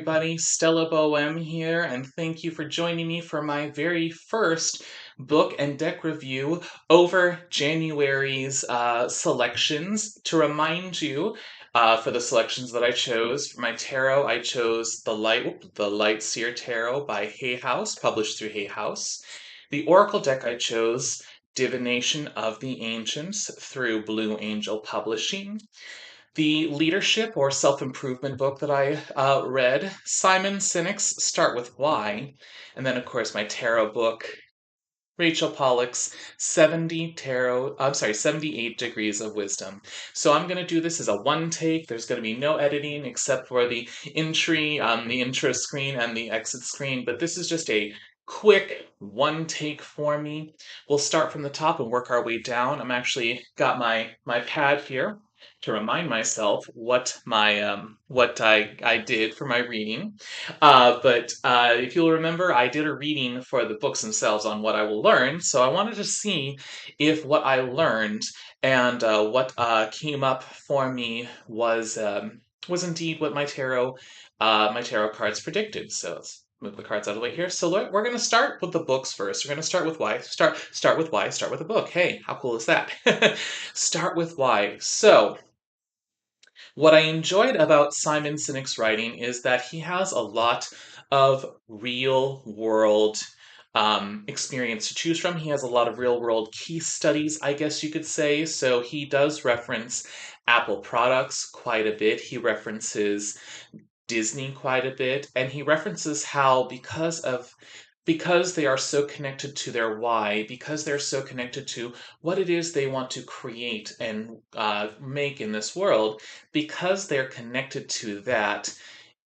everybody. Stella Boem here, and thank you for joining me for my very first book and deck review over January's selections. To remind you, for the selections that I chose for my tarot, I chose the Light Seer Tarot by Hay House, published through Hay House. The Oracle deck I chose, Divination of the Ancients, through Blue Angel Publishing. The leadership or self improvement book that I read, Simon Sinek's Start with Why. And then, of course, my tarot book, Rachel Pollack's 78 Degrees of Wisdom. So I'm going to do this as a one take. There's going to be no editing except for the intro screen and the exit screen. But this is just a quick one take for me. We'll start from the top and work our way down. I'm actually got my pad here to remind myself what I did for my reading. But if you'll remember, I did a reading for the books themselves on what I will learn. So I wanted to see if what I learned and what came up for me was indeed what my tarot cards predicted. So let's move the cards out of the way here. So we're going to start with the books first. We're going to start with why. Start with why. Start with a book. Hey, how cool is that? Start with why. So what I enjoyed about Simon Sinek's writing is that he has a lot of real world experience to choose from. He has a lot of real world case studies, I guess you could say. So he does reference Apple products quite a bit. He references Disney quite a bit, and he references how because they are so connected to their why, because they're so connected to what it is they want to create and make in this world, because they're connected to that,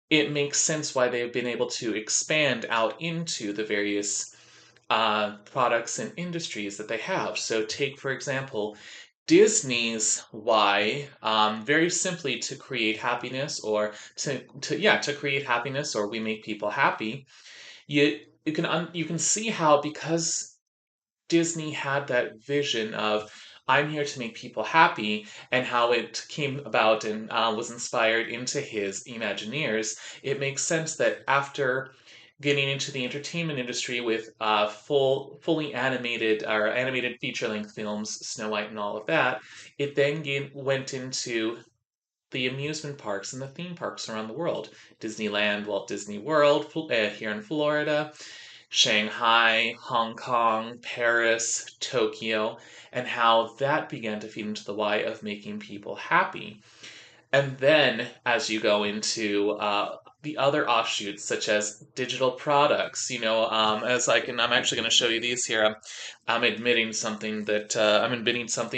it makes sense why they've been able to expand out into the various products and industries that they have. So, take for example, Disney's why, very simply to create happiness, or to create happiness, or we make people happy. You can see how, because Disney had that vision of I'm here to make people happy, and how it came about and was inspired into his Imagineers. It makes sense that after getting into the entertainment industry with fully animated or animated feature length films, Snow White and all of that, it then went into the amusement parks and the theme parks around the world. Disneyland, Walt Disney World here in Florida, Shanghai, Hong Kong, Paris, Tokyo, and how that began to feed into the why of making people happy. And then as you go into the other offshoots, such as digital products, I'm actually going to show you these here. I'm admitting something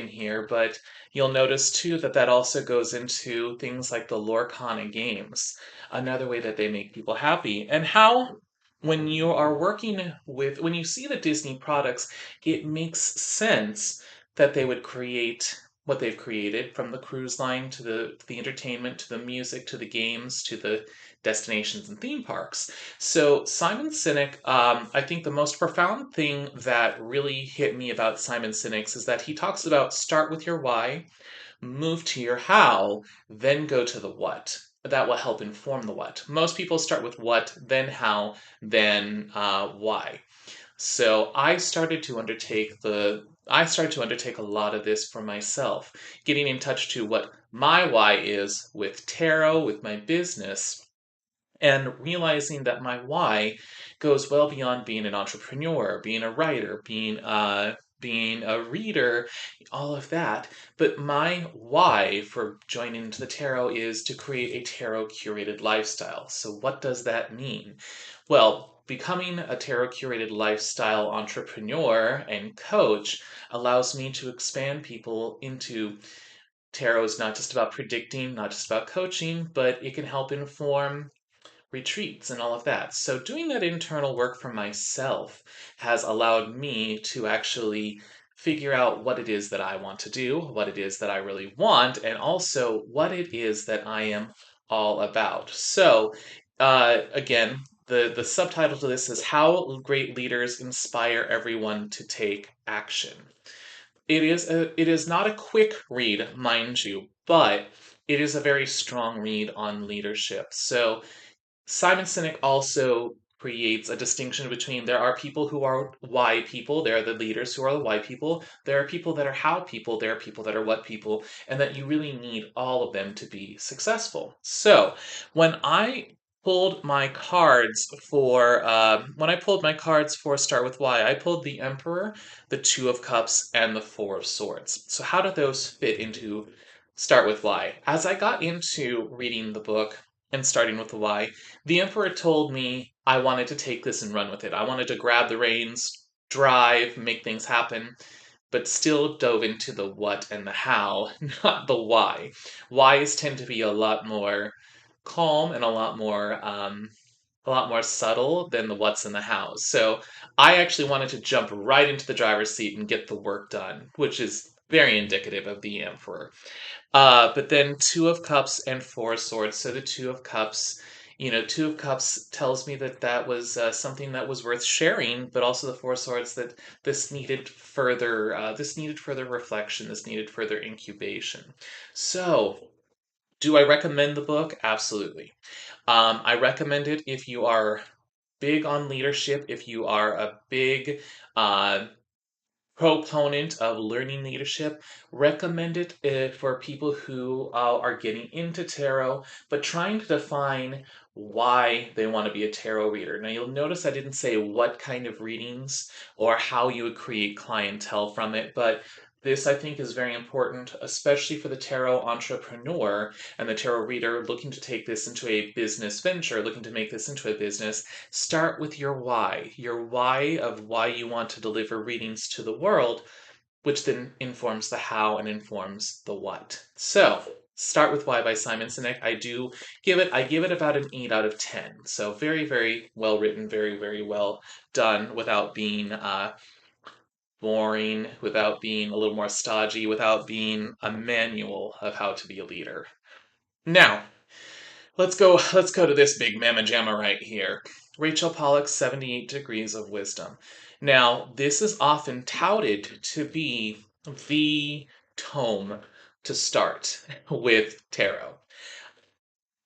here, but you'll notice too that that also goes into things like the Lorcana games, another way that they make people happy, and how when you see the Disney products, it makes sense that they would create what they've created, from the cruise line to the entertainment to the music to the games to the destinations and theme parks. So Simon Sinek, I think the most profound thing that really hit me about Simon Sinek's is that he talks about start with your why, move to your how, then go to the what. That will help inform the what. Most people start with what, then how, then why. So I started to undertake a lot of this for myself, getting in touch to what my why is with tarot, with my business, and realizing that my why goes well beyond being an entrepreneur, being a writer, being a reader, all of that. But my why for joining into the tarot is to create a tarot curated lifestyle. So what does that mean? Well, becoming a tarot curated lifestyle entrepreneur and coach allows me to expand people into tarot is not just about predicting, not just about coaching, but it can help inform retreats and all of that. So, doing that internal work for myself has allowed me to actually figure out what it is that I want to do, what it is that I really want, and also what it is that I am all about. So, again, the subtitle to this is How Great Leaders Inspire Everyone to Take Action. It is not a quick read, mind you, but it is a very strong read on leadership. So Simon Sinek also creates a distinction between there are people who are why people, there are the leaders who are the why people, there are people that are how people, there are people that are what people, and that you really need all of them to be successful. So when I pulled my cards for Start with Why, I pulled the Emperor, the Two of Cups, and the Four of Swords. So how do those fit into Start with Why? As I got into reading the book and starting with the why, the Emperor told me I wanted to take this and run with it. I wanted to grab the reins, drive, make things happen, but still dove into the what and the how, not the why. Whys tend to be a lot more calm and a lot more subtle than the what's and the hows. So I actually wanted to jump right into the driver's seat and get the work done, which is very indicative of the Emperor. But then Two of Cups and Four of Swords. So the Two of Cups, Two of Cups tells me that that was something that was worth sharing, but also the Four of Swords that this needed further reflection, this needed further incubation. So, do I recommend the book? Absolutely. I recommend it if you are big on leadership, if you are a big uh, proponent of learning leadership, recommend it for people who are getting into tarot but trying to define why they want to be a tarot reader. Now, you'll notice I didn't say what kind of readings or how you would create clientele from it, but this I think is very important, especially for the tarot entrepreneur and the tarot reader looking to take this into a business venture, looking to make this into a business. Start with your why of why you want to deliver readings to the world, which then informs the how and informs the what. So, Start with Why by Simon Sinek. I give it about an 8 out of 10. So very, very well written, very, very well done without being boring, without being a little more stodgy, without being a manual of how to be a leader. Now, let's go to this big mamma jamma right here. Rachel Pollack's 78 Degrees of Wisdom. Now, this is often touted to be the tome to start with tarot.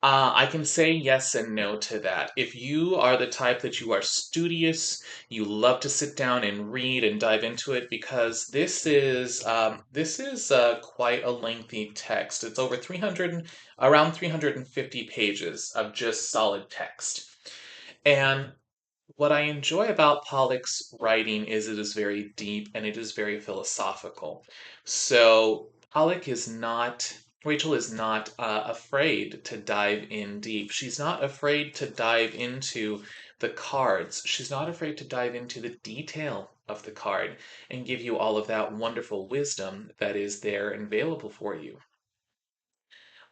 I can say yes and no to that. If you are the type that you are studious, you love to sit down and read and dive into it, because this is quite a lengthy text. It's over 300, around 350 pages of just solid text. And what I enjoy about Pollack's writing is it is very deep and it is very philosophical. So Rachel is not afraid to dive in deep. She's not afraid to dive into the cards. She's not afraid to dive into the detail of the card and give you all of that wonderful wisdom that is there and available for you.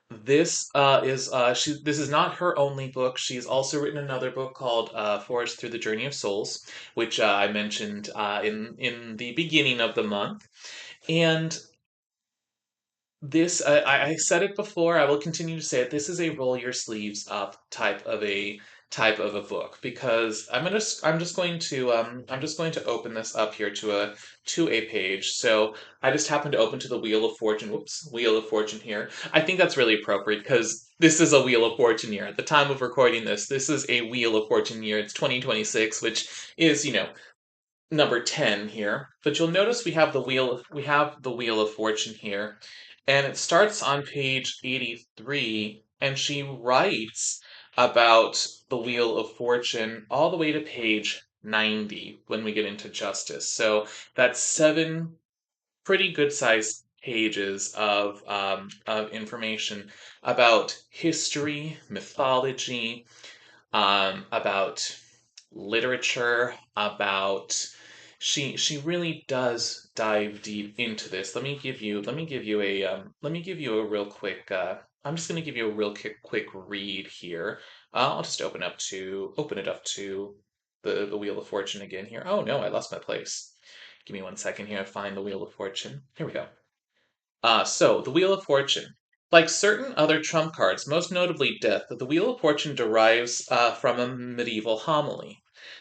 This is not her only book. She's also written another book called Forged Through the Journey of Souls, which I mentioned in the beginning of the month. And I said it before, I will continue to say it. This is a roll your sleeves up type of a book, because I'm just going to open this up here to a page. So I just happened to open to the Wheel of Fortune. Whoops, Wheel of Fortune here. I think that's really appropriate because this is a Wheel of Fortune year. At the time of recording this is a Wheel of Fortune year. It's 2026, which is, number 10 here. But you'll notice we have the Wheel of Fortune here, and it starts on page 83, and she writes about the Wheel of Fortune all the way to page 90 when we get into Justice. So that's 7 pretty good sized pages of information about history, mythology, about literature, about she really does dive deep into this. Let me give you a real quick I'm just going to give you a real quick read here. I'll just open it up to the Wheel of Fortune again here. Oh no, I lost my place. Give me 1 second here to find the Wheel of Fortune. Here we go. So, the Wheel of Fortune. Like certain other trump cards, most notably Death, the Wheel of Fortune derives from a medieval homily.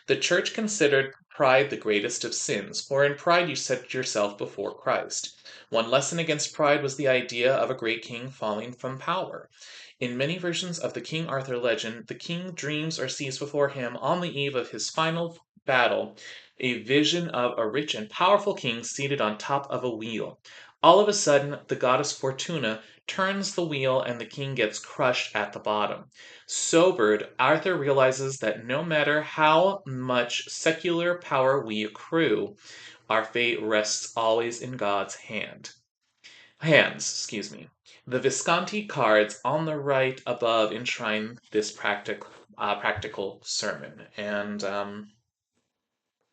The church considered pride the greatest of sins, for in pride you set yourself before Christ. One lesson against pride was the idea of a great king falling from power. In many versions of the King Arthur legend, the king dreams or sees before him, on the eve of his final battle, a vision of a rich and powerful king seated on top of a wheel. All of a sudden, the goddess Fortuna turns the wheel and the king gets crushed at the bottom. Sobered, Arthur realizes that no matter how much secular power we accrue, our fate rests always in God's hands. The Visconti cards on the right above enshrine this practical sermon, and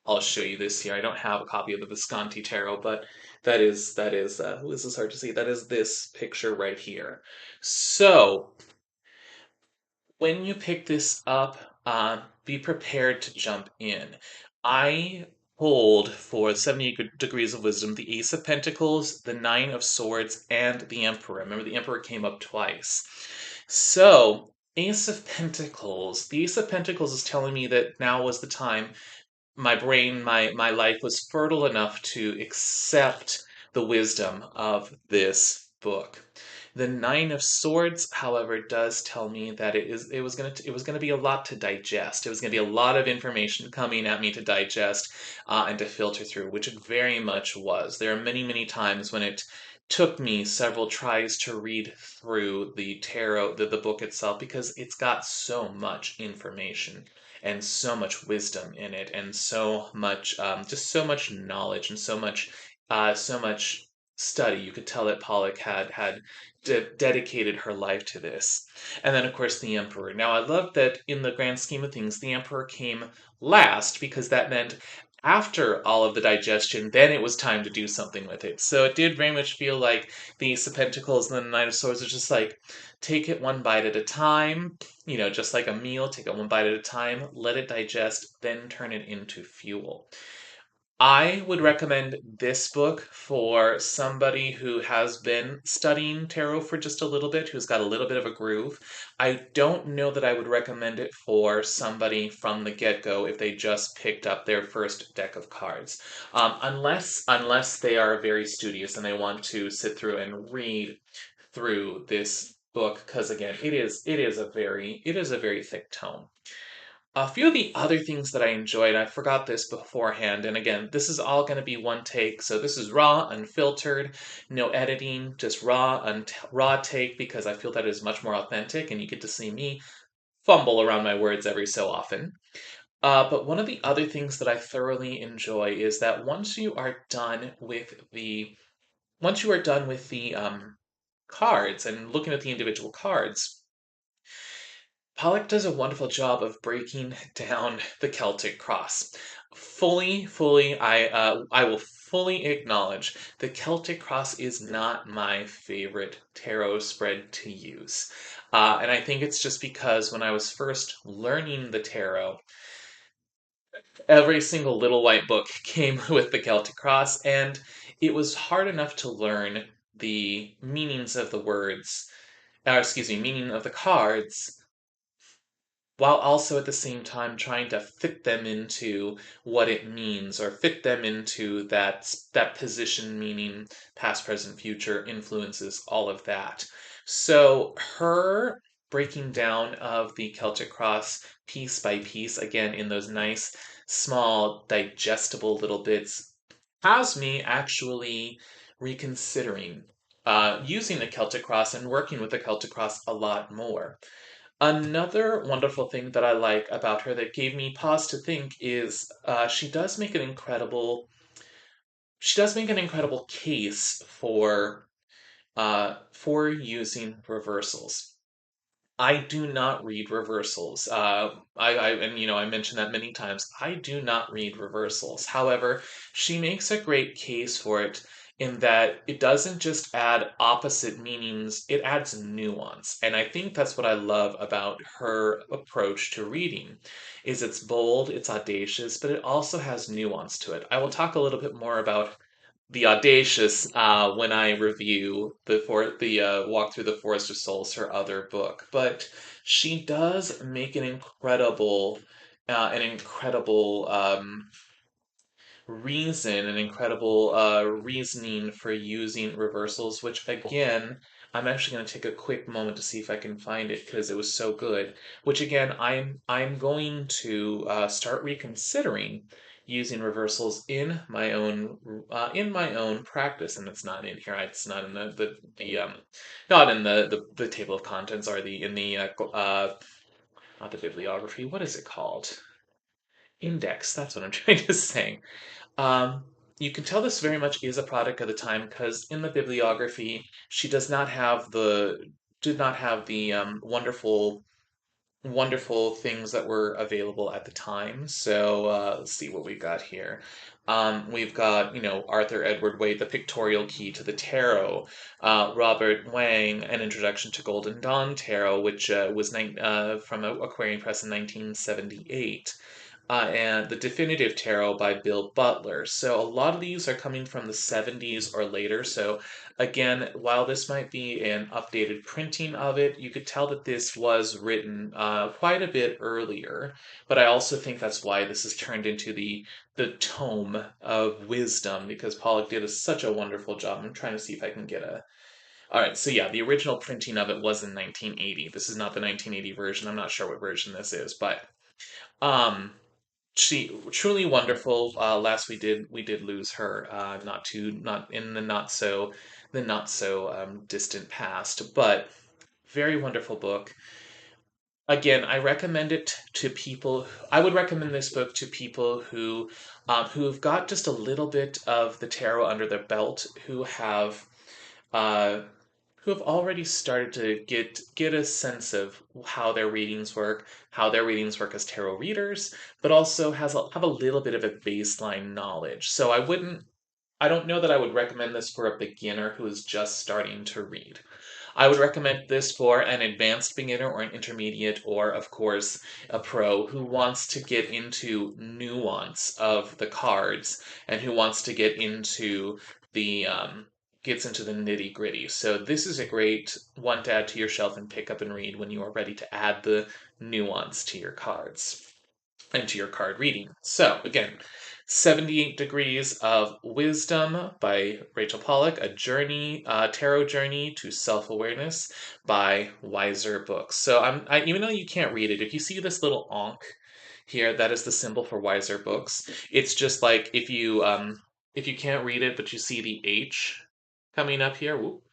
I'll show you this here. I don't have a copy of the Visconti tarot, but that is who is this hard to see? That is this picture right here. So when you pick this up, be prepared to jump in. I hold for 78 degrees of wisdom the Ace of Pentacles, the Nine of Swords, and the Emperor. Remember, the Emperor came up twice. So, Ace of Pentacles. The Ace of Pentacles is telling me that now was the time my brain, my life was fertile enough to accept the wisdom of this book. The Nine of Swords, however, does tell me that it was gonna be a lot to digest. It was gonna be a lot of information coming at me to digest and to filter through, which it very much was. There are many times when it took me several tries to read through the tarot, the book itself, because it's got so much information and so much wisdom in it, and so much, just so much knowledge, and so much study. You could tell that Pollack had dedicated her life to this. And then, of course, the Emperor. Now, I love that in the grand scheme of things, the Emperor came last because that meant after all of the digestion, then it was time to do something with it. So it did very much feel like the Ace of Pentacles and the Knight of Swords was just like, take it one bite at a time, just like a meal, take it one bite at a time, let it digest, then turn it into fuel. I would recommend this book for somebody who has been studying tarot for just a little bit, who's got a little bit of a groove. I don't know that I would recommend it for somebody from the get-go if they just picked up their first deck of cards. Unless they are very studious and they want to sit through and read through this book, because again, it is a very thick tome. A few of the other things that I enjoyed, I forgot this beforehand, and again, this is all going to be one take, so this is raw, unfiltered, no editing, just raw take, because I feel that is much more authentic, and you get to see me fumble around my words every so often. But one of the other things that I thoroughly enjoy is that once you are done with the cards and looking at the individual cards, Pollock does a wonderful job of breaking down the Celtic cross. I will fully acknowledge the Celtic cross is not my favorite tarot spread to use, and I think it's just because when I was first learning the tarot, every single little white book came with the Celtic cross, and it was hard enough to learn the meanings of the words, or excuse me, meaning of the cards while also at the same time trying to fit them into what it means or fit them into that position, meaning past, present, future, influences, all of that. So her breaking down of the Celtic cross piece by piece, again in those nice small digestible little bits, has me actually reconsidering using the Celtic cross and working with the Celtic cross a lot more. Another wonderful thing that I like about her that gave me pause to think is she does make an incredible case for using reversals. I do not read reversals. I mentioned that many times. I do not read reversals. However, she makes a great case for it in that it doesn't just add opposite meanings, it adds nuance. And I think that's what I love about her approach to reading is it's bold, it's audacious, but it also has nuance to it. I will talk a little bit more about the audacious when I review the Walk Through the Forest of Souls, her other book. But she does make an incredible reasoning for using reversals, which again I'm actually going to take a quick moment to see if I can find it because it was so good. Which again, I'm going to start reconsidering using reversals in my own practice, and it's not in here. It's not in the not in the table of contents or the in the not the bibliography. What is it called? Index. That's what I'm trying to say. Um, you can tell this very much is a product of the time because in the bibliography, she does not have the did not have the wonderful things that were available at the time. So let's see what we got here. We've got, Arthur Edward Waite, The Pictorial Key to the Tarot, Robert Wang, An Introduction to Golden Dawn Tarot, which was from Aquarian Press in 1978 and The Definitive Tarot by Bill Butler. So a lot of these are coming from the 70s or later. So again, while this might be an updated printing of it, you could tell that this was written quite a bit earlier. But I also think that's why this is turned into the tome of wisdom because Pollack did such a wonderful job. I'm trying to see if I can get a. All right, so yeah, the original printing of it was in 1980. This is not the 1980 version. I'm not sure what version this is, but um she truly wonderful. Last we did lose her, not in the not so distant past, but very wonderful book. Again, I recommend it to people. I would recommend this book to people who've got just a little bit of the tarot under their belt, uh, who have already started to get a sense of how their readings work as tarot readers, but also have a little bit of a baseline knowledge. So I don't know that I would recommend this for a beginner who is just starting to read. I would recommend this for an advanced beginner or an intermediate or, of course, a pro who wants to get into nuance of the cards and who wants to the gets into the nitty gritty. So this is a great one to add to your shelf and pick up and read when you are ready to add the nuance to your cards and to your card reading. So again, 78 Degrees of Wisdom by Rachel Pollack, tarot journey to self-awareness by Wiser Books. So even though you can't read it, if you see this little ankh here, that is the symbol for Wiser Books. It's just like if you can't read it, but you see the H coming up here. Whoop,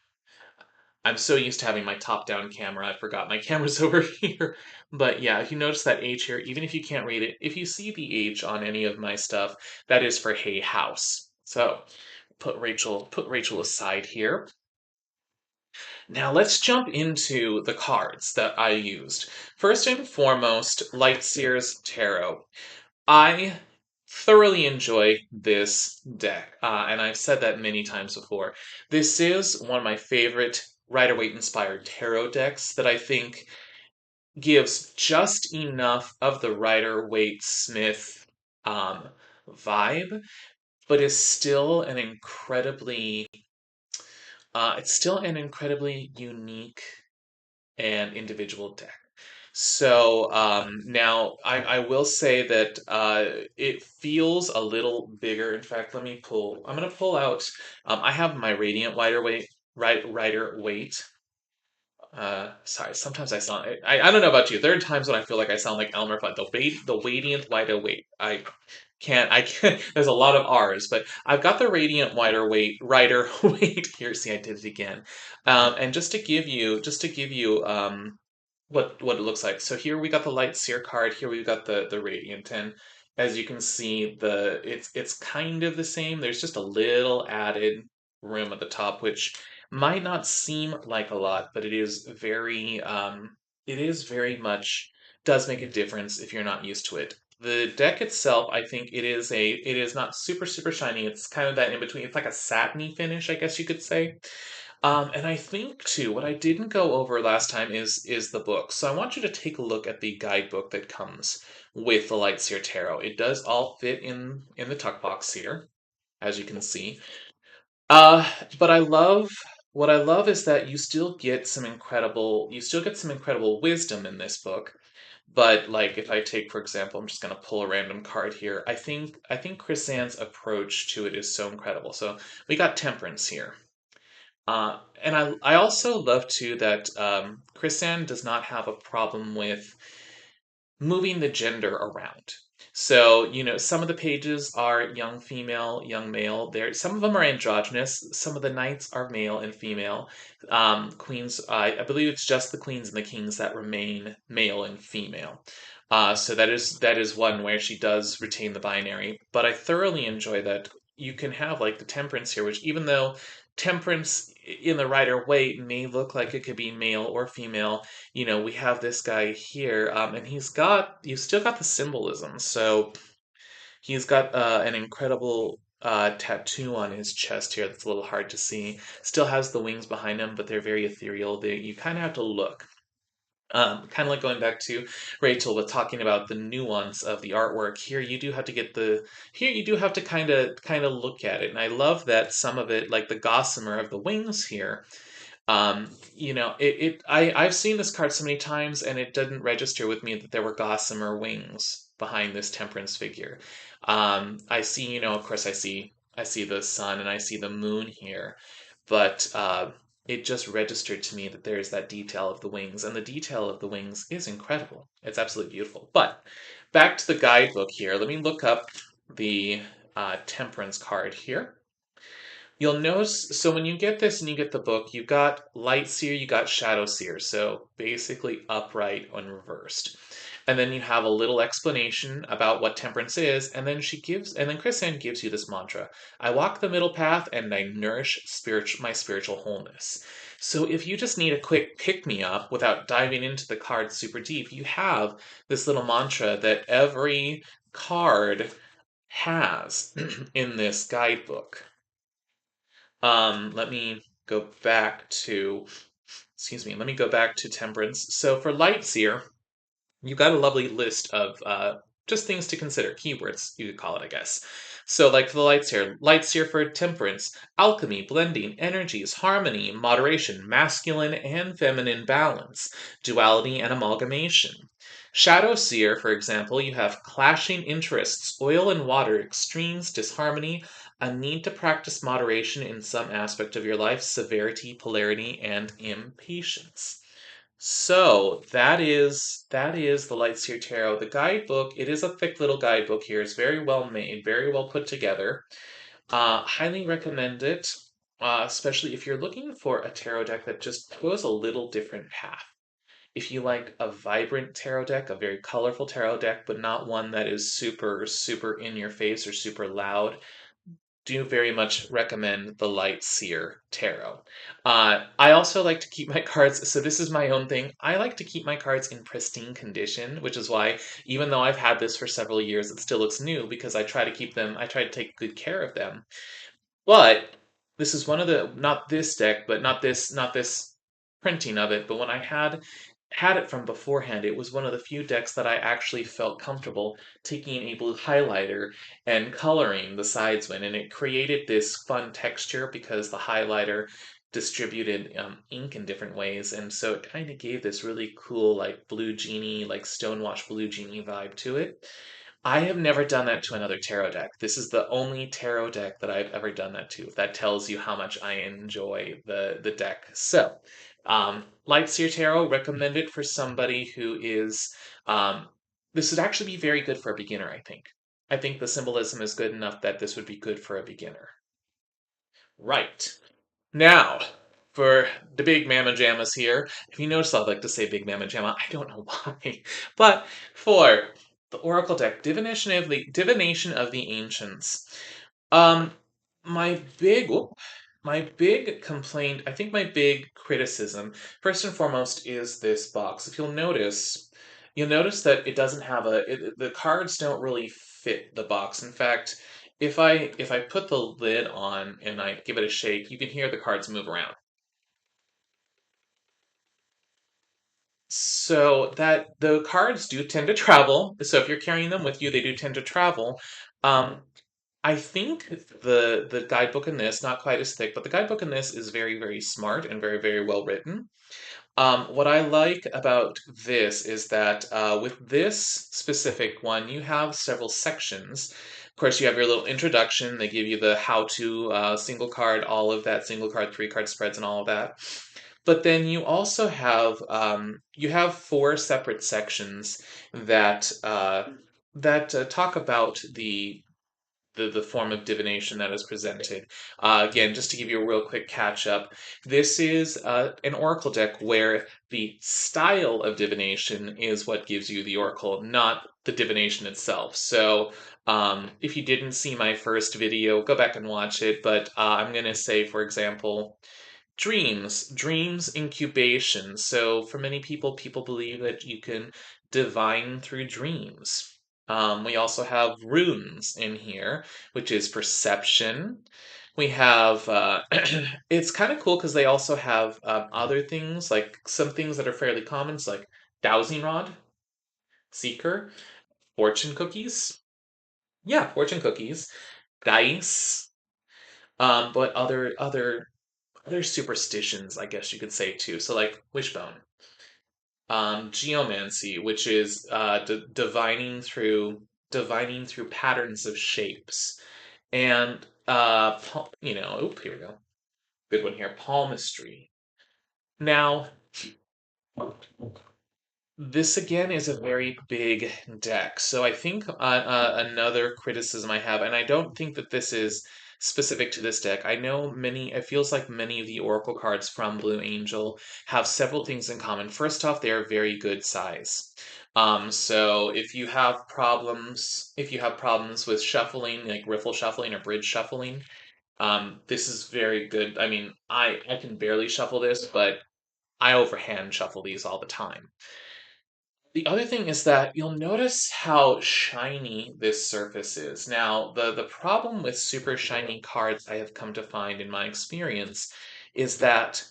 I'm so used to having my top-down camera, I forgot my camera's over here. But yeah, if you notice that H here, even if you can't read it, if you see the H on any of my stuff, that is for Hay House. So put Rachel aside here. Now let's jump into the cards that I used. First and foremost, Lightseer's Tarot. I thoroughly enjoy this deck, and I've said that many times before. This is one of my favorite Rider-Waite inspired tarot decks that I think gives just enough of the Rider-Waite Smith um, vibe, but is still it's still an incredibly unique and individual deck. So now I will say that it feels a little bigger. In fact, I'm going to pull out, I have my Radiant Rider Weight. Sorry, sometimes I don't know about you. There are times when I feel like I sound like Elmer Fudd. The Radiant Wider Weight. I can't, there's a lot of R's, but I've got the Radiant Rider Weight here. See, I did it again. And just to give you, what it looks like. So here we got the Light Seer card. Here we've got the Radiant, and as you can see, it's kind of the same. There's just a little added room at the top, which might not seem like a lot, but it is very much does make a difference if you're not used to it. The deck itself, I think it is not super shiny. It's kind of that in between. It's like a satiny finish, I guess you could say. And I think too, what I didn't go over last time is the book. So I want you to take a look at the guidebook that comes with the Lightseer Tarot. It does all fit in the tuck box here, as you can see. Uh, but what I love is that you still get some incredible wisdom in this book. But like if I take, for example, I'm just gonna pull a random card here. I think Chris Zan's approach to it is so incredible. So we got Temperance here. And I also love too that Chrisanne does not have a problem with moving the gender around. So, some of the pages are young female, young male. There, some of them are androgynous. Some of the knights are male and female. Queens, I believe it's just the queens and the kings that remain male and female. So that is one where she does retain the binary. But I thoroughly enjoy that you can have like the temperance here, which even though temperance in the Rider Waite may look like it could be male or female, we have this guy here, and you've still got the symbolism. So he's got an incredible tattoo on his chest here that's a little hard to see. Still has the wings behind him, but they're very ethereal. You kind of have to look. Kind of like going back to Rachel with talking about the nuance of the artwork. Here you do have to kind of look at it, and I love that some of it, like the gossamer of the wings here, I've seen this card so many times and it didn't register with me that there were gossamer wings behind this temperance figure. I see, of course I see the sun and I see the moon here, but it just registered to me that there's that detail of the wings, and the detail of the wings is incredible. It's absolutely beautiful. But back to the guidebook here. Let me look up the temperance card here. You'll notice, so when you get this and you get the book, you got Light Seer, you got Shadow Seer, so basically upright and reversed. And then you have a little explanation about what temperance is, and then Chris gives you this mantra: I walk the middle path and I nourish my spiritual wholeness. So if you just need a quick pick me up without diving into the cards super deep, you have this little mantra that every card has in this guidebook. Let me go back to, excuse me, let me go back to Temperance. So for Lightseer, you got a lovely list of just things to consider, keywords, you could call it, I guess. So, like for the Lightseer for Temperance: alchemy, blending, energies, harmony, moderation, masculine and feminine balance, duality and amalgamation. Shadow Seer, for example, you have clashing interests, oil and water, extremes, disharmony, a need to practice moderation in some aspect of your life, severity, polarity, and impatience. So that is the Lightseer Tarot. The guidebook, it is a thick little guidebook here. It's very well made, very well put together. Highly recommend it, especially if you're looking for a tarot deck that just goes a little different path. If you like a vibrant tarot deck, a very colorful tarot deck, but not one that is super, super in your face or super loud, do very much recommend the Light Seer Tarot. I also like to keep my cards, so this is my own thing. I like to keep my cards in pristine condition, which is why, even though I've had this for several years, it still looks new because I try to take good care of them. But this is one of the, not this deck, but not this printing of it, but when I had it from beforehand, it was one of the few decks that I actually felt comfortable taking a blue highlighter and coloring the sides with, and it created this fun texture because the highlighter distributed ink in different ways, and so it kind of gave this really cool, like blue genie, like stonewash blue genie vibe to it. I have never done that to another tarot deck. This is the only tarot deck that I've ever done that to. If that tells you how much I enjoy the deck. So, Lightseer Tarot, recommend it for somebody who is. This would actually be very good for a beginner, I think. I think the symbolism is good enough that this would be good for a beginner. Right. Now, for the big mamma jammas here. If you notice, I like to say big mamma jamma. I don't know why. But for the Oracle deck, Divination of the Ancients. Um, my big complaint, I think my big criticism, first and foremost, is this box. If you'll notice that it doesn't have the cards don't really fit the box. In fact, if I put the lid on and I give it a shake, you can hear the cards move around. So that the cards do tend to travel. So if you're carrying them with you, they do tend to travel. Um, I think the guidebook in this, not quite as thick, but the guidebook in this is very, very smart and very, very well written. What I like about this is that with this specific one, you have several sections course, you have your little introduction. They give you the how-to single card, all of that single card, three card spreads, and all of that. But then you also have four separate sections that talk about the form of divination that is presented. Again, just to give you a real quick catch up, this is an oracle deck where the style of divination is what gives you the oracle, not the divination itself. So if you didn't see my first video, go back and watch it. But I'm going to say, for example, dreams incubation. So for many people, people believe that you can divine through dreams. We also have runes in here, which is perception. We have it's kind of cool because they also have other things, like some things that are fairly common, so like dowsing rod, seeker, fortune cookies. Yeah, fortune cookies, dice, but other superstitions, I guess you could say too. So like wishbone, geomancy, which is divining through patterns of shapes, and here we go, good one here, palmistry. Now, this again is a very big deck. So I think another criticism I have, and I don't think that this is specific to this deck. I know it feels like many of the Oracle cards from Blue Angel have several things in common. First off, they are very good size. So if you have problems with shuffling, like riffle shuffling or bridge shuffling, this is very good. I mean, I can barely shuffle this, but I overhand shuffle these all the time. The other thing is that you'll notice how shiny this surface is. Now, the problem with super shiny cards I have come to find in my experience is that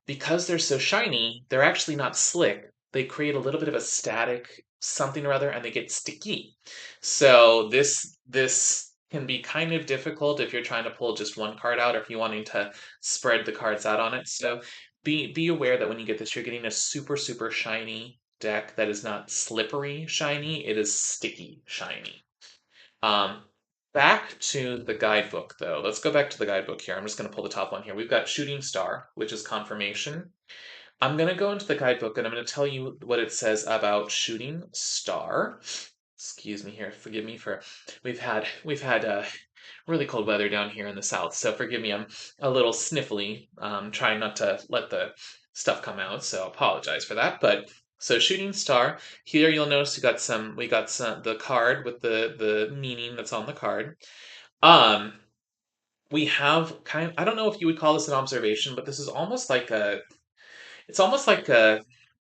because they're so shiny, they're actually not slick. They create a little bit of a static something or other and they get sticky. So this can be kind of difficult if you're trying to pull just one card out or if you're wanting to spread the cards out on it. So be aware that when you get this, you're getting a super shiny deck that is not slippery shiny, it is sticky shiny. Um, Back to the guidebook though. Let's go back to the guidebook here. I'm just going to pull the top one here. We've got Shooting Star, which is confirmation. I'm going to go into the guidebook and I'm going to tell you what it says about Shooting Star. Excuse me here. Forgive me for we've had really cold weather down here in the south, so forgive me. I'm a little sniffly. Trying not to let the stuff come out, so apologize for that. But so Shooting Star here, you'll notice we got some the card with the meaning that's on the card. Um, we have I don't know if you would call this an observation, but this is almost like a it's almost like a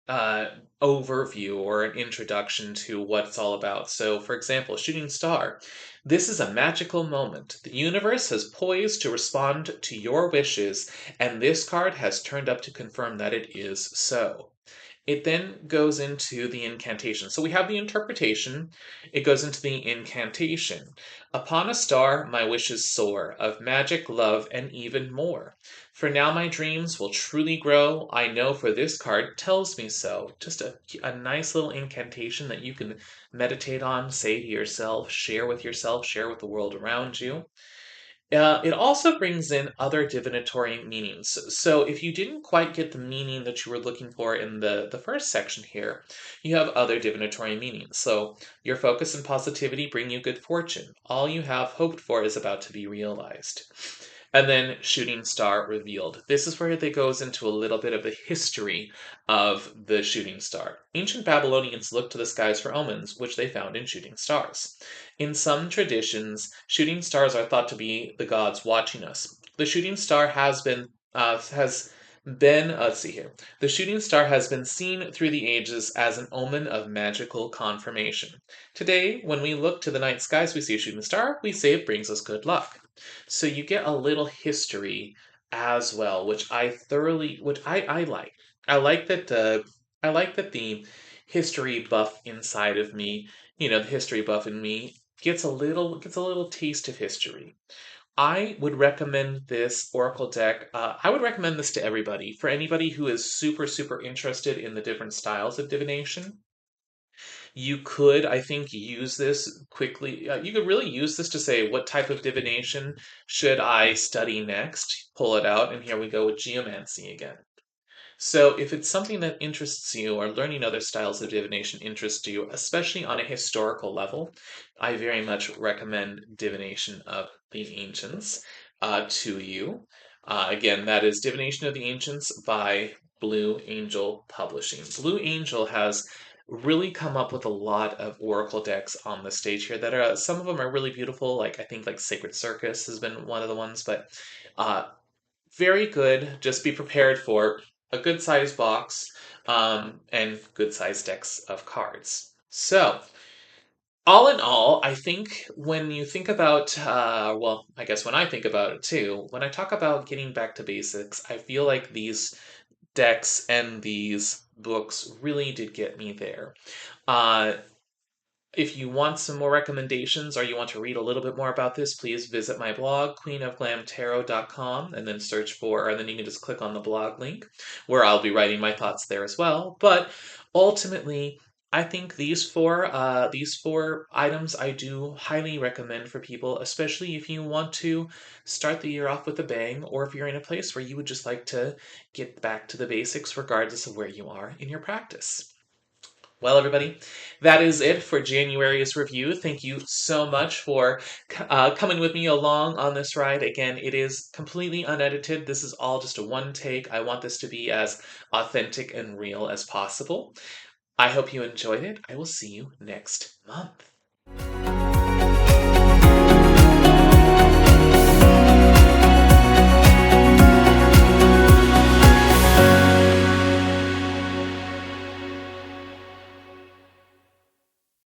uh, overview or an introduction to what it's all about. So, for example, Shooting Star. This is a magical moment. The universe has poised to respond to your wishes, and this card has turned up to confirm that it is so. It then goes into the incantation. So we have the interpretation, it goes into the incantation. Upon a star, my wishes soar, of magic, love, and even more. For now my dreams will truly grow. I know, for this card tells me so. Just a nice little incantation that you can meditate on, say to yourself, share with the world around you. It also brings in other divinatory meanings. So if you didn't quite get the meaning that you were looking for in the first section here, you have other divinatory meanings. So your focus and positivity bring you good fortune. All you have hoped for is about to be realized. And then Shooting Star revealed. This is where it goes into a little bit of the history of the shooting star. Ancient Babylonians looked to the skies for omens, which they found in shooting stars. In some traditions, shooting stars are thought to be the gods watching us. The shooting star has been let's see here. The shooting star has been seen through the ages as an omen of magical confirmation. Today, when we look to the night skies, we see a shooting star, we say it brings us good luck. So you get a little history as well, which I like. I like that the history buff inside of me, the history buff in me gets a little taste of history. I would recommend this Oracle deck. I would recommend this to everybody. For anybody who is super interested in the different styles of divination, You could, I think, use this quickly. You could really use this to say, what type of divination should I study next? Pull it out, and here we go with geomancy again. So, if it's something that interests you, or learning other styles of divination interests you, especially on a historical level, I very much recommend Divination of the Ancients to you. Again, that is Divination of the Ancients by Blue Angel Publishing. Blue Angel has really come up with a lot of oracle decks on the stage here that are, some of them are really beautiful, like I think like Sacred Circus has been one of the ones, but uh, very good. Just be prepared for a good sized box and good sized decks of cards. So, all in all, I think when you think about, well, I guess when I think about it too, when I talk about getting back to basics, I feel like these decks and these books really did get me there. Uh, if you want some more recommendations or you want to read a little bit more about this, please visit my blog, queenofglamtarot.com, and then search for, and then you can just click on the blog link where I'll be writing my thoughts there as well. But ultimately, I think these four items I do highly recommend for people, especially if you want to start the year off with a bang, or if you're in a place where you would just like to get back to the basics regardless of where you are in your practice. Well, everybody, that is it for January's review. Thank you so much for coming with me along on this ride. Again, it is completely unedited. This is all just a one take. I want this to be as authentic and real as possible. I hope you enjoyed it. I will see you next month.